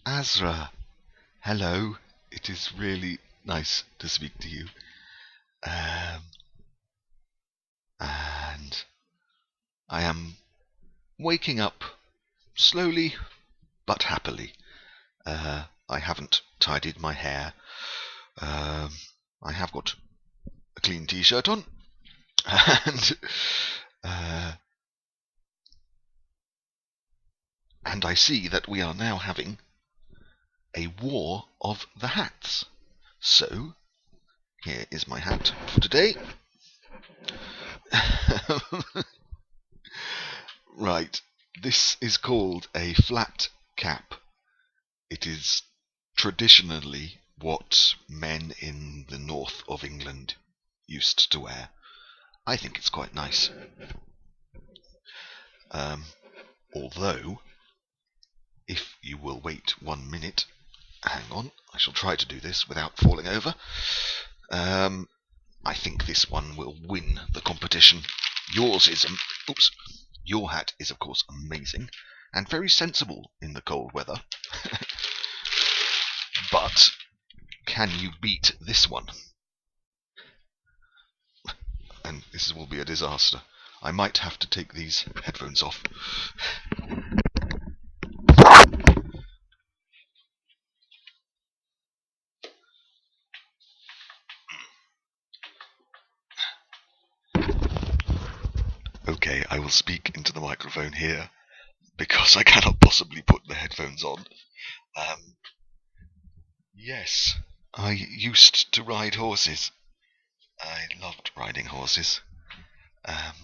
Azra, hello. It is really nice to speak to you. Um, and I am waking up slowly but happily. I haven't tidied my hair. Um, I have got a clean t-shirt on, and uh, and I see that we are now having a war of the hats. So here is my hat for today. Right, this is called a flat cap. It is traditionally what men in the north of England used to wear. I think it's quite nice. Um, Although, if you will wait 1 minute, hang on, I shall try to do this without falling over. I think this one will win the competition. Yours is, oops, your hat is of course amazing and very sensible in the cold weather. But can you beat this one? And this will be a disaster. I might have to take these headphones off. Okay, I will speak into the microphone here because I cannot possibly put the headphones on. Um, yes, I used to ride horses. I loved riding horses. Um,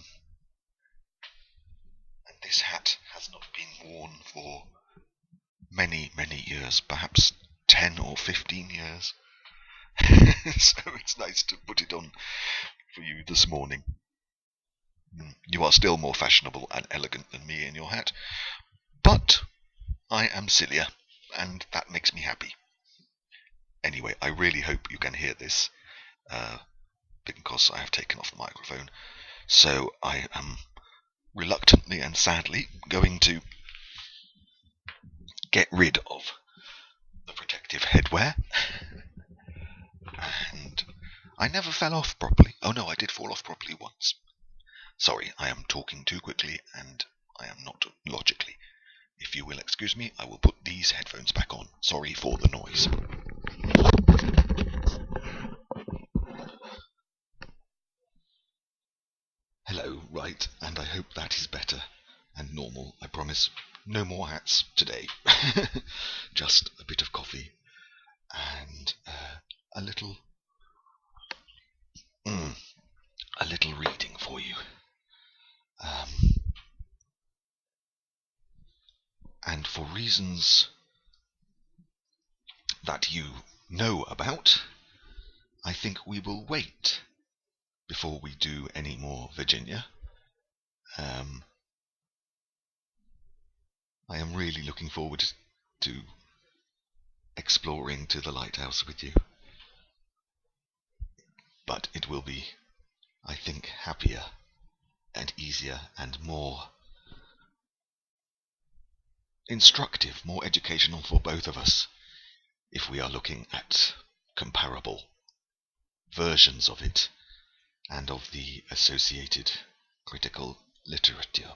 and this hat has not been worn for many, many years, perhaps 10 or 15 years. So it's nice to put it on for you this morning. You are still more fashionable and elegant than me in your hat, but I am sillier, and that makes me happy. Anyway, I really hope you can hear this, because I have taken off the microphone. So I am reluctantly and sadly going to get rid of the protective headwear. And I never fell off properly. Oh no, I did fall off properly once. Sorry, I am talking too quickly and I am not logically. If you will excuse me, I will put these headphones back on. Sorry for the noise. Hello, right, and I hope that is better and normal. I promise no more hats today. Just a bit of coffee and a little a little reading for you. And for reasons that you know about, I think we will wait before we do any more Virginia. I am really looking forward to exploring to the lighthouse with you. But it will be, I think, happier and easier and more instructive, more educational for both of us if we are looking at comparable versions of it and of the associated critical literature.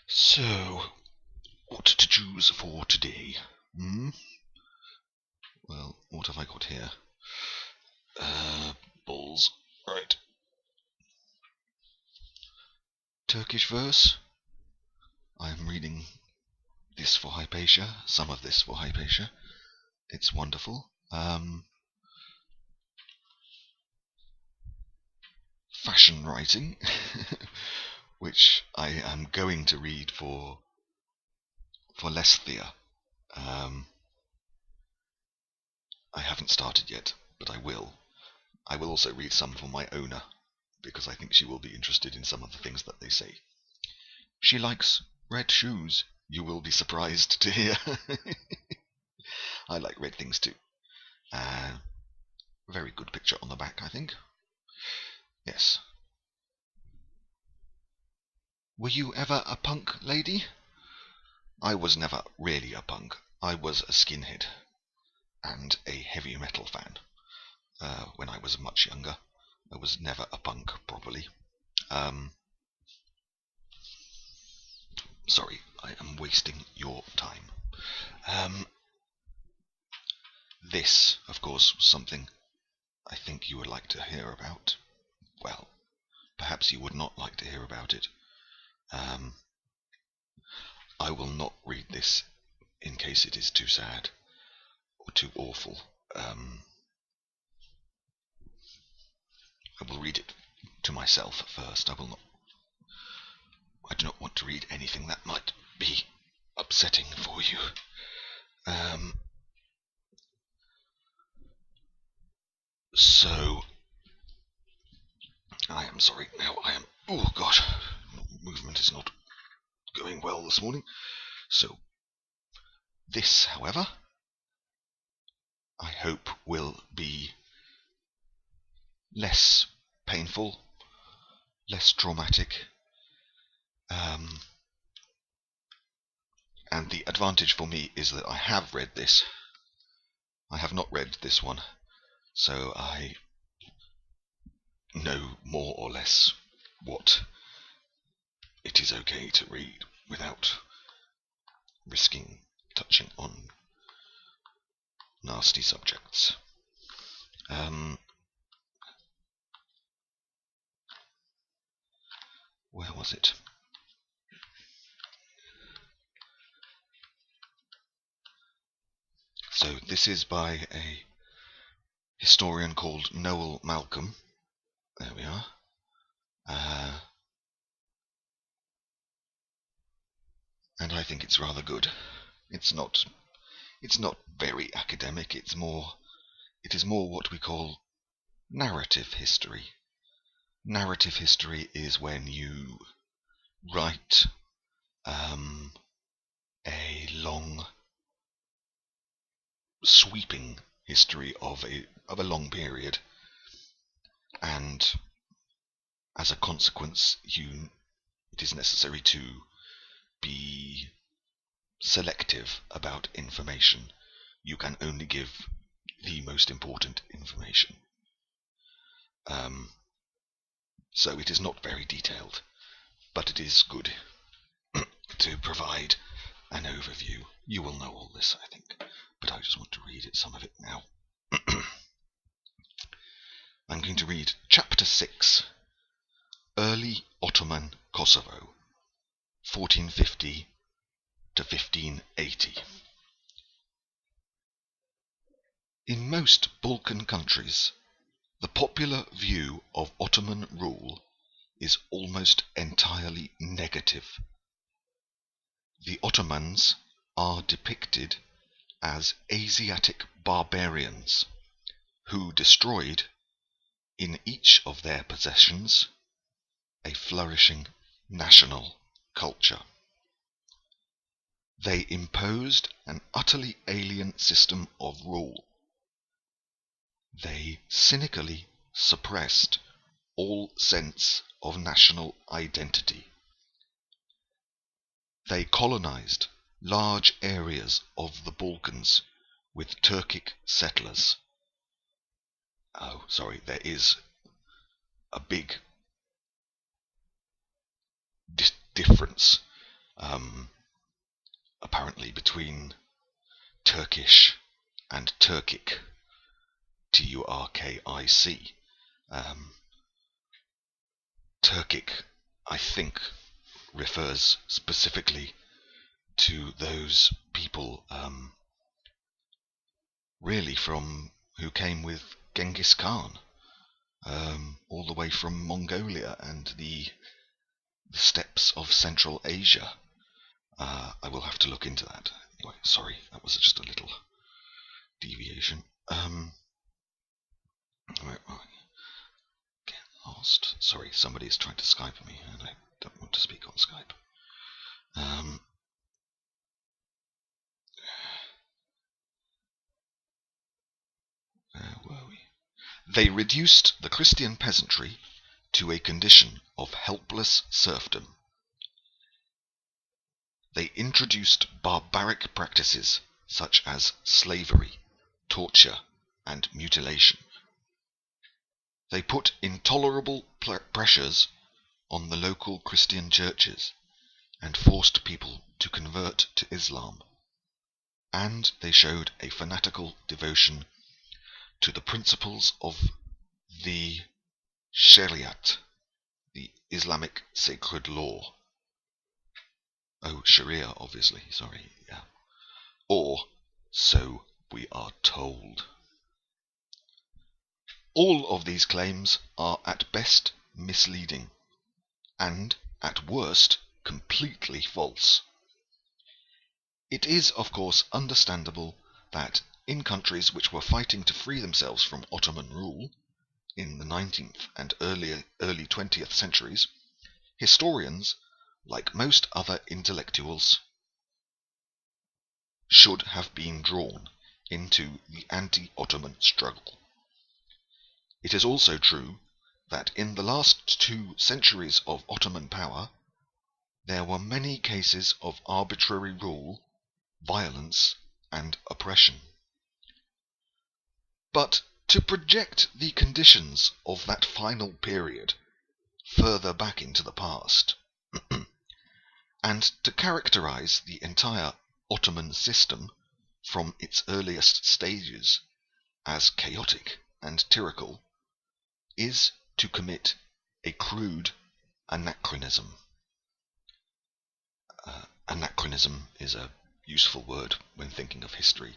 So, what to choose for today? Well, what have I got here? Balls. Right. Turkish verse. I'm reading this for Hypatia, some of this for Hypatia. It's wonderful. Fashion writing, which I am going to read for Lesthia. I haven't started yet, but I will. I will also read some for my owner, because I think she will be interested in some of the things that they say. She likes red shoes, you will be surprised to hear. I like red things too. Very good picture on the back, I think. Yes. Were you ever a punk lady? I was never really a punk. I was a skinhead and a heavy metal fan when I was much younger. I was never a punk properly. Sorry, I am wasting your time. This, of course, was something I think you would like to hear about. Well, perhaps you would not like to hear about it. I will not read this in case it is too sad or too awful. I will read it to myself first. I do not want to read anything that might be upsetting for you. So, I am sorry. Now I am. Oh gosh, movement is not going well this morning. So, this, however, I hope will be less painful, less traumatic, and the advantage for me is that I have read this. I have not read this one, so I know more or less what it is okay to read without risking touching on nasty subjects. Where was it? So this is by a historian called Noel Malcolm. There we are. And I think it's rather good. It's not very academic. It is more what we call narrative history. Narrative history is when you write a long, sweeping history of a long period, and as a consequence, it is necessary to be selective about information. You can only give the most important information. So it is not very detailed, but it is good to provide an overview. You will know all this, I think, but I just want to read some of it now. I'm going to read Chapter 6, Early Ottoman Kosovo, 1450 to 1580. In most Balkan countries, the popular view of Ottoman rule is almost entirely negative. The Ottomans are depicted as Asiatic barbarians who destroyed, in each of their possessions, a flourishing national culture. They imposed an utterly alien system of rule. They cynically suppressed all sense of national identity. They colonized large areas of the Balkans with Turkic settlers. Oh, sorry, there is a big difference, apparently, between Turkish and Turkic, Turkic. Turkic, I think, refers specifically to those people, really who came with Genghis Khan, all the way from Mongolia and the steppes of Central Asia. I will have to look into that. Anyway, sorry, that was just a little deviation. Get lost. Sorry, somebody's trying to Skype me, and I don't want to speak on Skype. Where were we? They reduced the Christian peasantry to a condition of helpless serfdom. They introduced barbaric practices such as slavery, torture, and mutilation. They put intolerable pressures on the local Christian churches and forced people to convert to Islam. And they showed a fanatical devotion to the principles of the Shariat, the Islamic sacred law. Oh, Sharia, obviously, sorry, yeah. Or, so we are told. All of these claims are at best misleading, and at worst completely false. It is, of course, understandable that in countries which were fighting to free themselves from Ottoman rule, in the 19th and early 20th centuries, historians, like most other intellectuals, should have been drawn into the anti-Ottoman struggle. It is also true that in the last 2 centuries of Ottoman power, there were many cases of arbitrary rule, violence, and oppression. But to project the conditions of that final period further back into the past, and to characterize the entire Ottoman system from its earliest stages as chaotic and tyrannical, is to commit a crude anachronism. Anachronism is a useful word when thinking of history.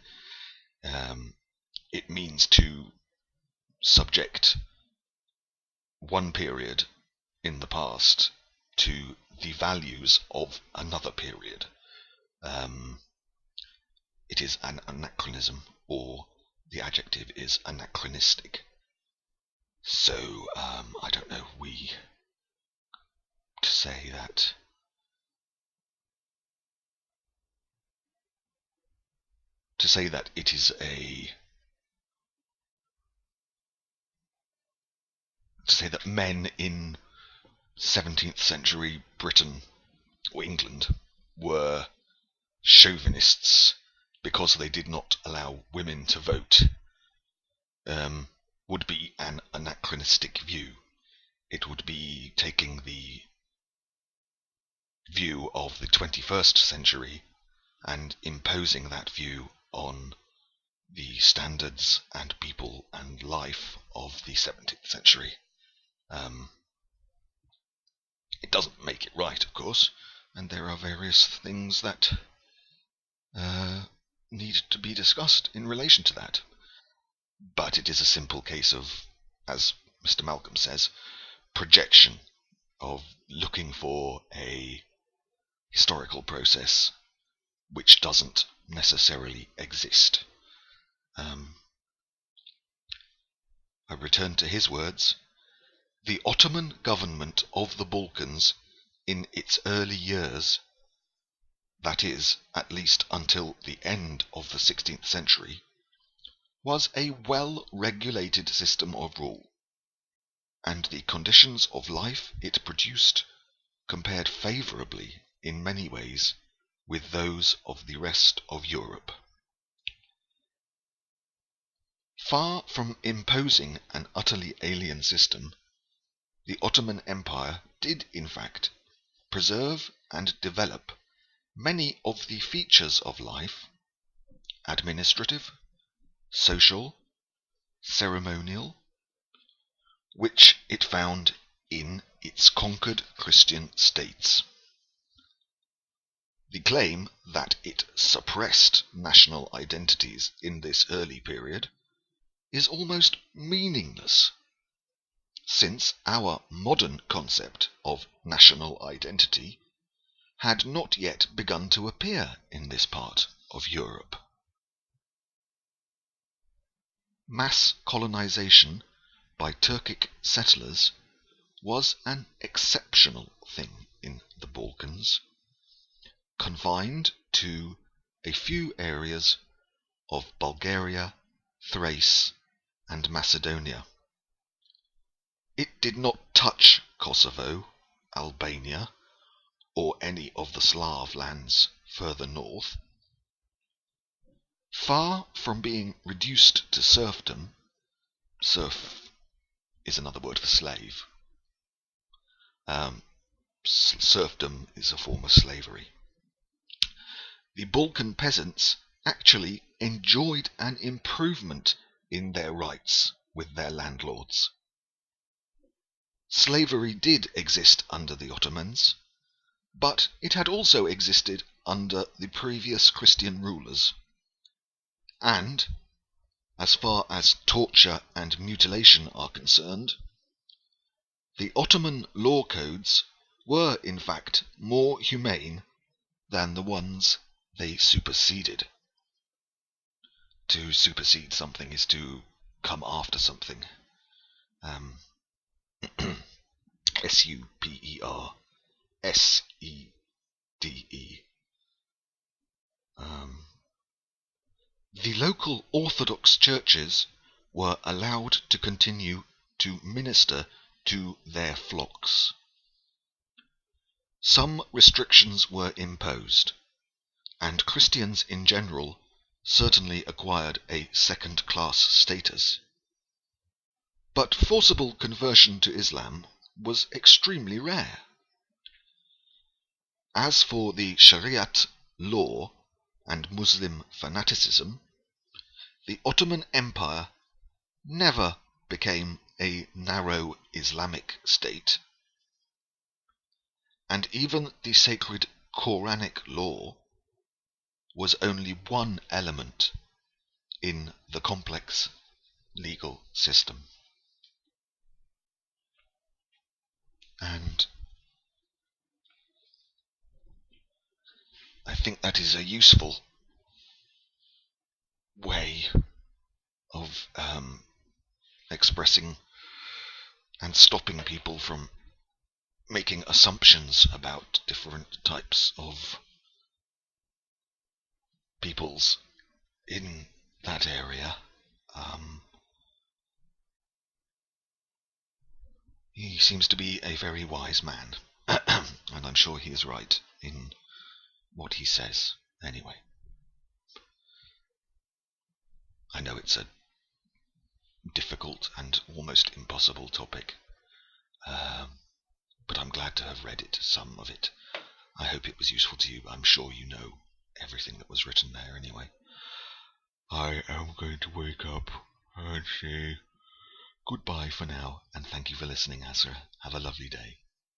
It means to subject one period in the past to the values of another period. It is an anachronism, or the adjective is anachronistic. So, I don't know, to say that it is to say that men in 17th century Britain or England were chauvinists because they did not allow women to vote would be an anachronistic view. It would be taking the view of the 21st century and imposing that view on the standards and people and life of the 17th century. It doesn't make it right, of course, and there are various things that need to be discussed in relation to that. But it is a simple case of, as Mr. Malcolm says, projection, of looking for a historical process which doesn't necessarily exist. I return to his words. The Ottoman government of the Balkans in its early years, that is, at least until the end of the 16th century, was a well-regulated system of rule, and the conditions of life it produced compared favourably in many ways with those of the rest of Europe. Far from imposing an utterly alien system, the Ottoman Empire did, in fact, preserve and develop many of the features of life, administrative, social, ceremonial, which it found in its conquered Christian states. The claim that it suppressed national identities in this early period is almost meaningless, since our modern concept of national identity had not yet begun to appear in this part of Europe. Mass colonization by Turkic settlers was an exceptional thing in the Balkans, confined to a few areas of Bulgaria, Thrace, and Macedonia. It did not touch Kosovo, Albania, or any of the Slav lands further north, far from being reduced to serfdom — serf is another word for slave. Serfdom is a form of slavery. The Balkan peasants actually enjoyed an improvement in their rights with their landlords. Slavery did exist under the Ottomans, but it had also existed under the previous Christian rulers. And, as far as torture and mutilation are concerned, the Ottoman law codes were in fact more humane than the ones they superseded. To supersede something is to come after something. SUPERSEDE. The local Orthodox churches were allowed to continue to minister to their flocks. Some restrictions were imposed, and Christians in general certainly acquired a second-class status. But forcible conversion to Islam was extremely rare. As for the Shariat law and Muslim fanaticism, the Ottoman Empire never became a narrow Islamic state, and even the sacred Quranic law was only one element in the complex legal system. And I think that is a useful way of expressing and stopping people from making assumptions about different types of peoples in that area. He seems to be a very wise man, and I'm sure he is right in what he says anyway. I know it's a difficult and almost impossible topic, but I'm glad to have read it, some of it. I hope it was useful to you. I'm sure you know everything that was written there anyway. I am going to wake up and say goodbye for now, and thank you for listening, Azra. Have a lovely day.